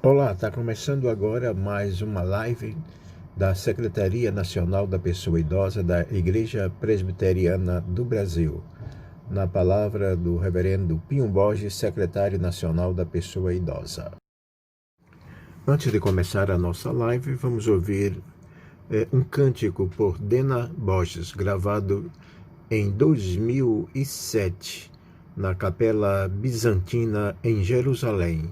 Olá, está começando agora mais uma live da Secretaria Nacional da Pessoa Idosa da Igreja Presbiteriana do Brasil, na palavra do Reverendo Pinho Borges, Secretário Nacional da Pessoa Idosa. Antes de começar a nossa live, vamos ouvir um cântico por Dena Borges, gravado em 2007, na Capela Bizantina, em Jerusalém.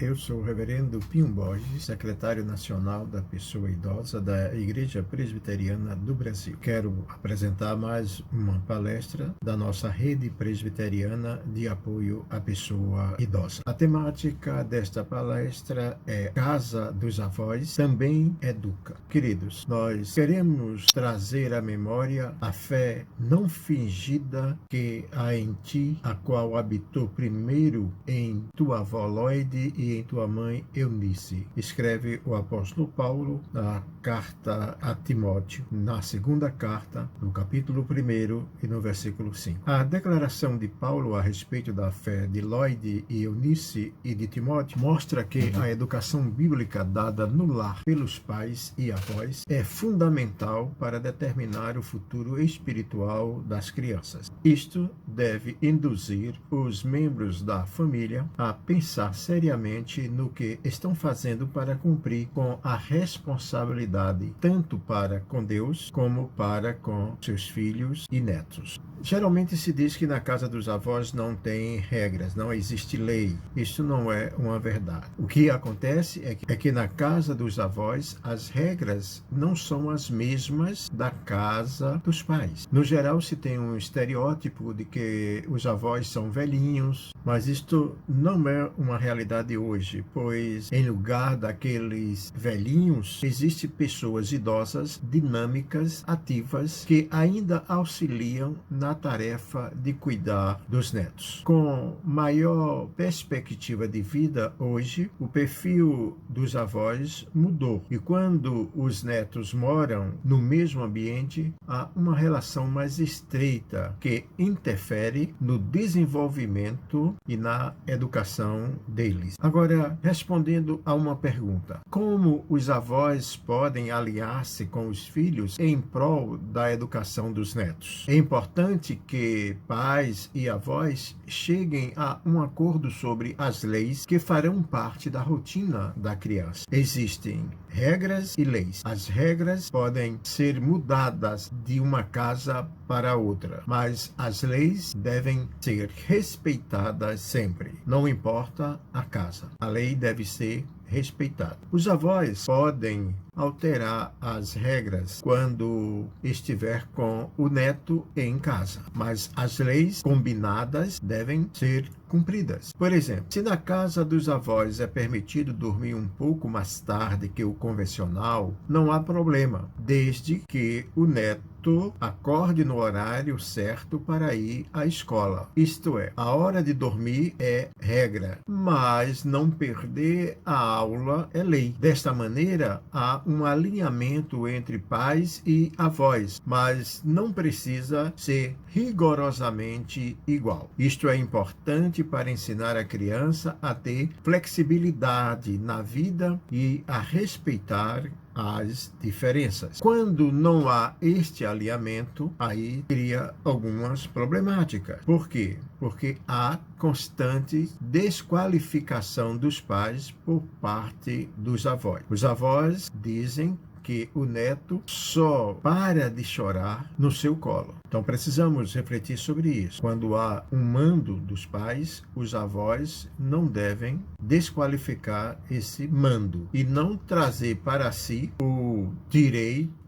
Eu sou o Reverendo Pinho Borges, Secretário Nacional da Pessoa Idosa da Igreja Presbiteriana do Brasil. Quero apresentar mais uma palestra da nossa rede presbiteriana de apoio à pessoa idosa. A temática desta palestra é Casa dos Avós também educa. Queridos, nós queremos trazer à memória a fé não fingida que há em ti, a qual habitou primeiro em tua avó Loide e em tua mãe Eunice, escreve o apóstolo Paulo na carta a Timóteo, na segunda carta, no capítulo 1 e no versículo 5. A declaração de Paulo a respeito da fé de Loide e Eunice e de Timóteo mostra que a educação bíblica dada no lar pelos pais e avós é fundamental para determinar o futuro espiritual das crianças. Isto deve induzir os membros da família a pensar seriamente no que estão fazendo para cumprir com a responsabilidade, tanto para com Deus como para com seus filhos e netos. Geralmente se diz que na casa dos avós não tem regras, não existe lei. Isso não é uma verdade. O que acontece é que na casa dos avós as regras não são as mesmas da casa dos pais. No geral se tem um estereótipo de que os avós são velhinhos, mas isto não é uma realidade hoje, pois em lugar daqueles velhinhos existem pessoas idosas, dinâmicas, ativas, que ainda auxiliam na tarefa de cuidar dos netos. Com maior perspectiva de vida hoje, o perfil dos avós mudou e quando os netos moram no mesmo ambiente, há uma relação mais estreita que interfere no desenvolvimento e na educação deles. Agora, respondendo a uma pergunta: como os avós podem aliar-se com os filhos em prol da educação dos netos? É importante que pais e avós cheguem a um acordo sobre as leis que farão parte da rotina da criança. Existem regras e leis. As regras podem ser mudadas de uma casa para outra, mas as leis devem ser respeitadas sempre, não importa a casa. A lei deve ser respeitada. Os avós podem alterar as regras quando estiver com o neto em casa, mas as leis combinadas devem ser cumpridas. Por exemplo, se na casa dos avós é permitido dormir um pouco mais tarde que o convencional, não há problema, desde que o neto acorde no horário certo para ir à escola. Isto é, a hora de dormir é regra, mas não perder a aula é lei. Desta maneira, há um alinhamento entre pais e avós, mas não precisa ser rigorosamente igual. Isto é importante para ensinar a criança a ter flexibilidade na vida e a respeitar as diferenças. Quando não há este alinhamento, aí cria algumas problemáticas. Por quê? Porque há constante desqualificação dos pais por parte dos avós. Os avós dizem que o neto só para de chorar no seu colo. Então precisamos refletir sobre isso. Quando há um mando dos pais, os avós não devem desqualificar esse mando e não trazer para si o direito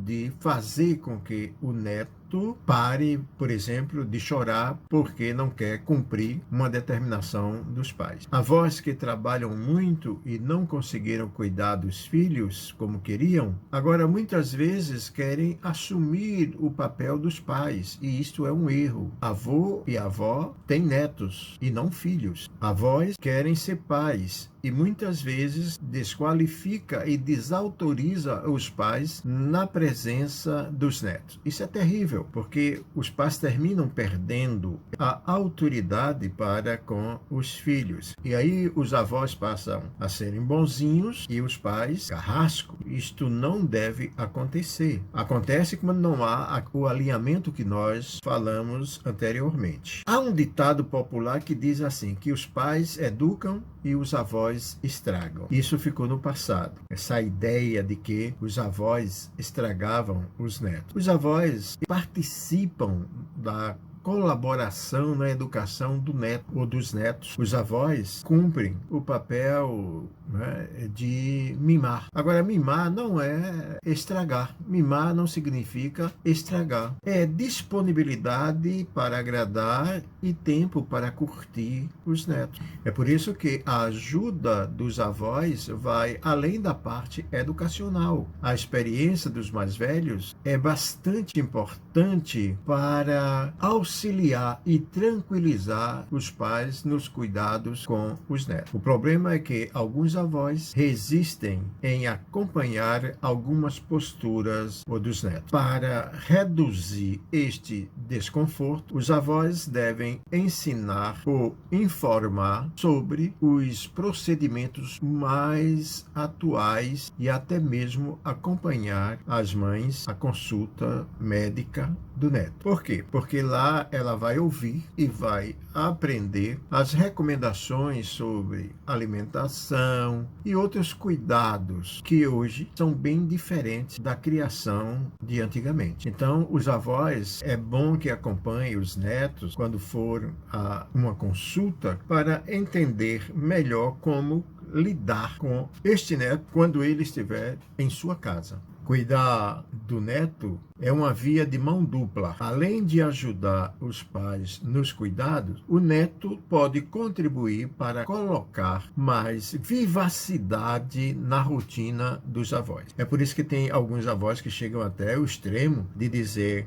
de fazer com que o neto pare, por exemplo, de chorar porque não quer cumprir uma determinação dos pais. Avós que trabalham muito e não conseguiram cuidar dos filhos como queriam, agora muitas vezes querem assumir o papel dos pais, e isto é um erro. Avô e avó têm netos e não filhos. Avós querem ser pais e muitas vezes desqualifica e desautoriza os pais na presença dos netos. Isso é terrível, porque os pais terminam perdendo a autoridade para com os filhos. E aí os avós passam a serem bonzinhos e os pais carrasco. Isto não deve acontecer. Acontece quando não há o alinhamento que nós falamos anteriormente. Há um ditado popular que diz assim, que os pais educam e os avós estragam. Isso ficou no passado. Essa ideia de que os avós estragavam os netos. Os avós participam da colaboração na educação do neto ou dos netos. Os avós cumprem o papel, né, de mimar. Agora, mimar não é estragar. Mimar não significa estragar. É disponibilidade para agradar e tempo para curtir os netos. É por isso que a ajuda dos avós vai além da parte educacional. A experiência dos mais velhos é bastante importante para auxiliar e tranquilizar os pais nos cuidados com os netos. O problema é que alguns avós resistem em acompanhar algumas posturas dos netos. Para reduzir este desconforto, os avós devem ensinar ou informar sobre os procedimentos mais atuais e até mesmo acompanhar as mães à consulta médica do neto. Por quê? Porque lá ela vai ouvir e vai aprender as recomendações sobre alimentação e outros cuidados que hoje são bem diferentes da criação de antigamente. Então, os avós, é bom que acompanhem os netos quando for a uma consulta para entender melhor como lidar com este neto quando ele estiver em sua casa. Cuidar do neto é uma via de mão dupla. Além de ajudar os pais nos cuidados, o neto pode contribuir para colocar mais vivacidade na rotina dos avós. É por isso que tem alguns avós que chegam até o extremo de dizer: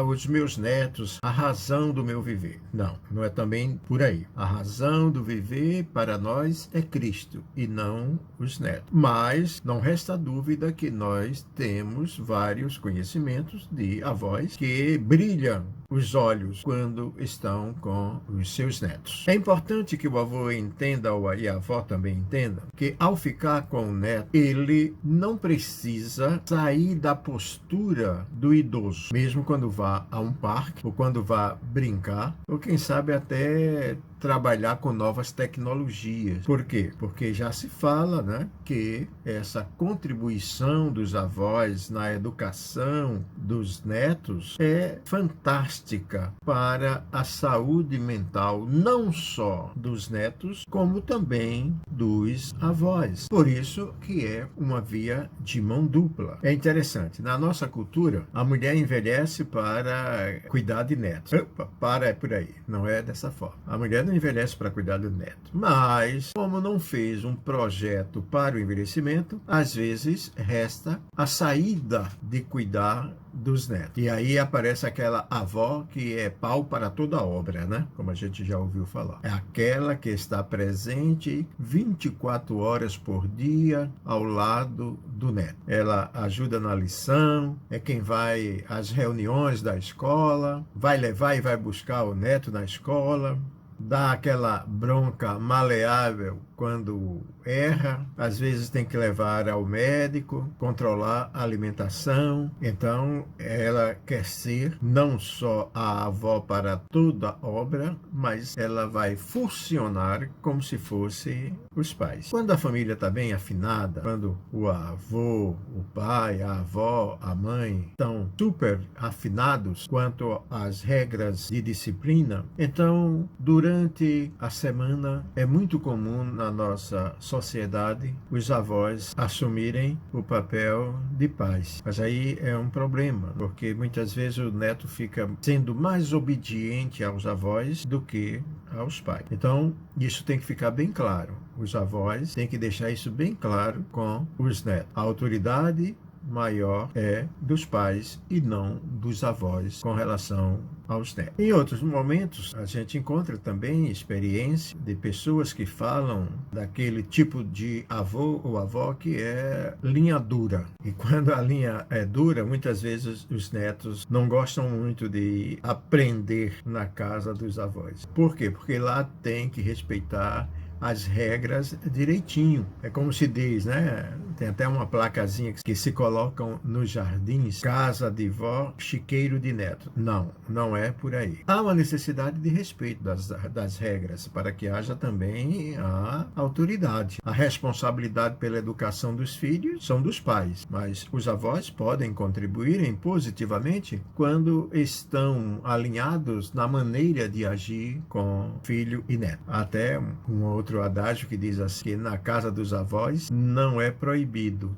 os meus netos, a razão do meu viver. Não, não é também por aí. A razão do viver para nós é Cristo e não os netos. Mas não resta dúvida que nós temos vários conhecimentos de avós que brilham os olhos quando estão com os seus netos. É importante que o avô entenda, e a avó também entenda, que ao ficar com o neto, ele não precisa sair da postura do idoso, mesmo quando vá a um parque, ou quando vá brincar, ou quem sabe até trabalhar com novas tecnologias. Por quê? Porque já se fala, né, que essa contribuição dos avós na educação dos netos é fantástica para a saúde mental, não só dos netos, como também dos avós. Por isso que é uma via de mão dupla. É interessante, na nossa cultura, a mulher envelhece para cuidar de netos. É por aí, não é dessa forma. A mulher não envelhece para cuidar do neto. Mas, como não fez um projeto para o envelhecimento, às vezes resta a saída de cuidar dos netos. E aí aparece aquela avó avó que é pau para toda obra, né? Como a gente já ouviu falar. É aquela que está presente 24 horas por dia ao lado do neto. Ela ajuda na lição, é quem vai às reuniões da escola, vai levar e vai buscar o neto na escola, dá aquela bronca maleável quando erra, às vezes tem que levar ao médico, controlar a alimentação. Então, ela quer ser não só a avó para toda obra, mas ela vai funcionar como se fosse os pais. Quando a família está bem afinada, quando o avô, o pai, a avó, a mãe estão super afinados quanto às regras de disciplina, então, durante a semana, é muito comum na nossa sociedade os avós assumirem o papel de pais. Mas aí é um problema, porque muitas vezes o neto fica sendo mais obediente aos avós do que aos pais. Então, isso tem que ficar bem claro. Os avós têm que deixar isso bem claro com os netos. A autoridade maior é dos pais e não dos avós com relação aos netos. Em outros momentos, a gente encontra também experiência de pessoas que falam daquele tipo de avô ou avó que é linha dura. E quando a linha é dura, muitas vezes os netos não gostam muito de aprender na casa dos avós. Por quê? Porque lá tem que respeitar as regras direitinho. É como se diz, né? Tem até uma placazinha que se colocam nos jardins: casa de vó, chiqueiro de neto. Não, não é por aí. Há uma necessidade de respeito das regras para que haja também a autoridade. A responsabilidade pela educação dos filhos são dos pais, mas os avós podem contribuírem positivamente quando estão alinhados na maneira de agir com filho e neto. Até um outro adágio que diz assim, que na casa dos avós não é proibido.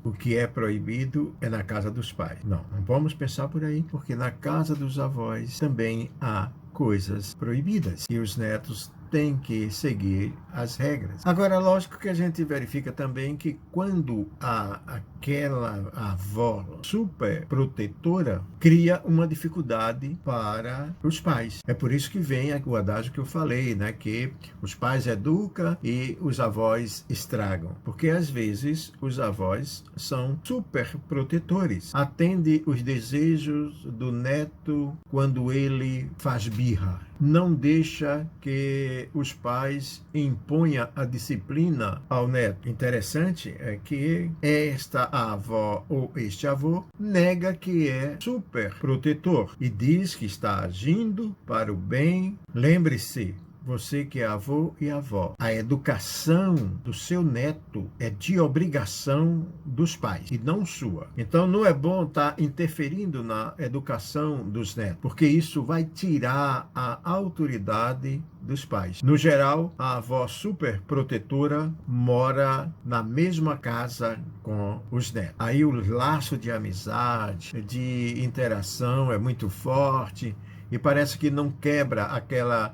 O que é proibido é na casa dos pais. Não vamos pensar por aí, porque na casa dos avós também há coisas proibidas e os netos têm que seguir as regras. Agora, lógico que a gente verifica também que quando aquela avó super protetora cria uma dificuldade para os pais. É por isso que vem o adágio que eu falei, né? Que os pais educam e os avós estragam. Porque às vezes os avós são super protetores. Atende os desejos do neto quando ele faz birra. Não deixa que os pais imponham a disciplina ao neto. Interessante é que esta avó ou este avô nega que é super protetor e diz que está agindo para o bem. Lembre-se, você que é avô e avó, a educação do seu neto é de obrigação dos pais e não sua. Então não é bom estar interferindo na educação dos netos, porque isso vai tirar a autoridade dos pais. No geral, a avó super protetora mora na mesma casa com os netos. Aí o laço de amizade, de interação é muito forte e parece que não quebra aquela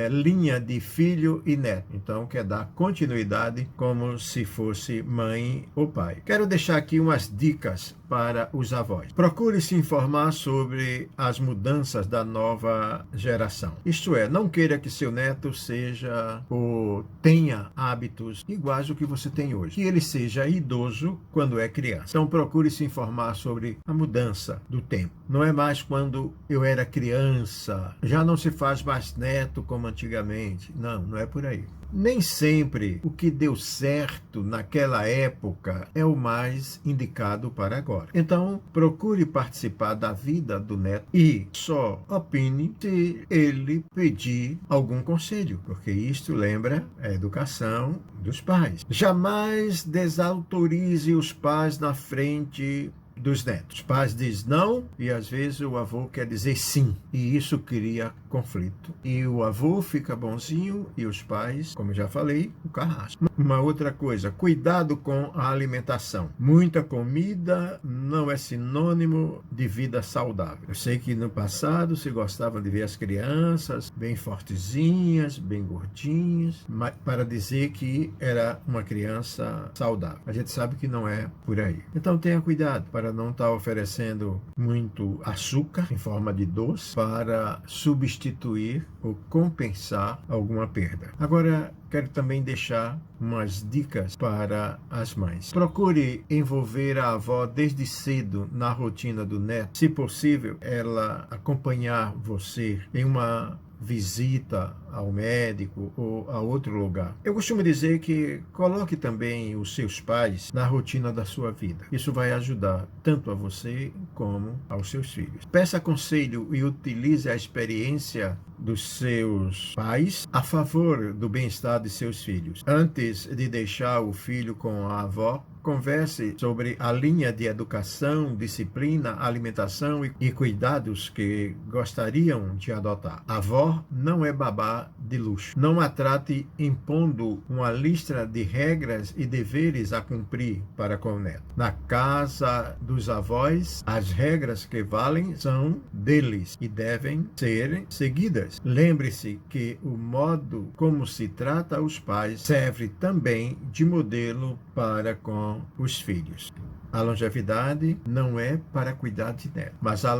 linha de filho e neto. Então, quer dar continuidade como se fosse mãe ou pai. Quero deixar aqui umas dicas para os avós. Procure se informar sobre as mudanças da nova geração. Isto é, não queira que seu neto seja ou tenha hábitos iguais ao que você tem hoje. Que ele seja idoso quando é criança. Então, procure se informar sobre a mudança do tempo. Não é mais quando eu era criança, já não se faz mais neto como antigamente. Não é por aí. Nem sempre o que deu certo naquela época é o mais indicado para agora. Então, procure participar da vida do neto e só opine se ele pedir algum conselho, porque isto lembra a educação dos pais. Jamais desautorize os pais na frente dos netos. Os pais dizem não e às vezes o avô quer dizer sim. E isso cria conflito. E o avô fica bonzinho e os pais, como já falei, o carrasco. Uma outra coisa, cuidado com a alimentação. Muita comida não é sinônimo de vida saudável. Eu sei que no passado se gostava de ver as crianças bem fortezinhas, bem gordinhas, para dizer que era uma criança saudável. A gente sabe que não é por aí. Então tenha cuidado para para não estar oferecendo muito açúcar em forma de doce para substituir ou compensar alguma perda. Agora, quero também deixar umas dicas para as mães. Procure envolver a avó desde cedo na rotina do neto. Se possível, ela acompanhar você em uma visita ao médico ou a outro lugar. Eu costumo dizer que coloque também os seus pais na rotina da sua vida. Isso vai ajudar tanto a você como aos seus filhos. Peça conselho e utilize a experiência dos seus pais a favor do bem-estar de seus filhos. Antes de deixar o filho com a avó, converse sobre a linha de educação, disciplina, alimentação e cuidados que gostariam de adotar. A avó não é babá de luxo. Não a trate impondo uma lista de regras e deveres a cumprir para com o neto. Na casa dos avós, as regras que valem são deles e devem ser seguidas. Lembre-se que o modo como se trata os pais serve também de modelo para com os filhos. A longevidade não é para cuidar de neto, mas a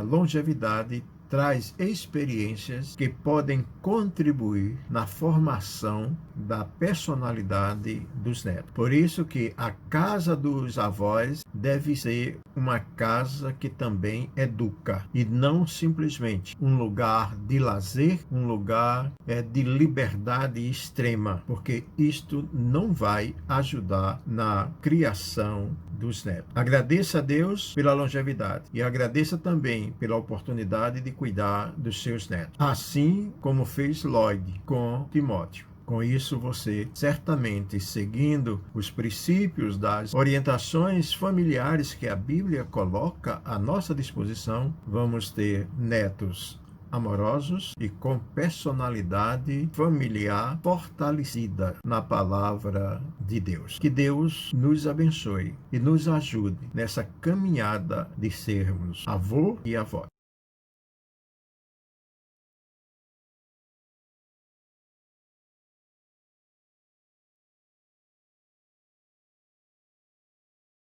longevidade traz experiências que podem contribuir na formação da personalidade dos netos. Por isso que a casa dos avós deve ser uma casa que também educa e não simplesmente um lugar de lazer, um lugar de liberdade extrema, porque isto não vai ajudar na criação dos netos. Agradeça a Deus pela longevidade e agradeça também pela oportunidade de cuidar dos seus netos, assim como fez Lloyd com Timóteo. Com isso, você certamente, seguindo os princípios das orientações familiares que a Bíblia coloca à nossa disposição, vamos ter netos amorosos e com personalidade familiar fortalecida na palavra de Deus. Que Deus nos abençoe e nos ajude nessa caminhada de sermos avô e avó.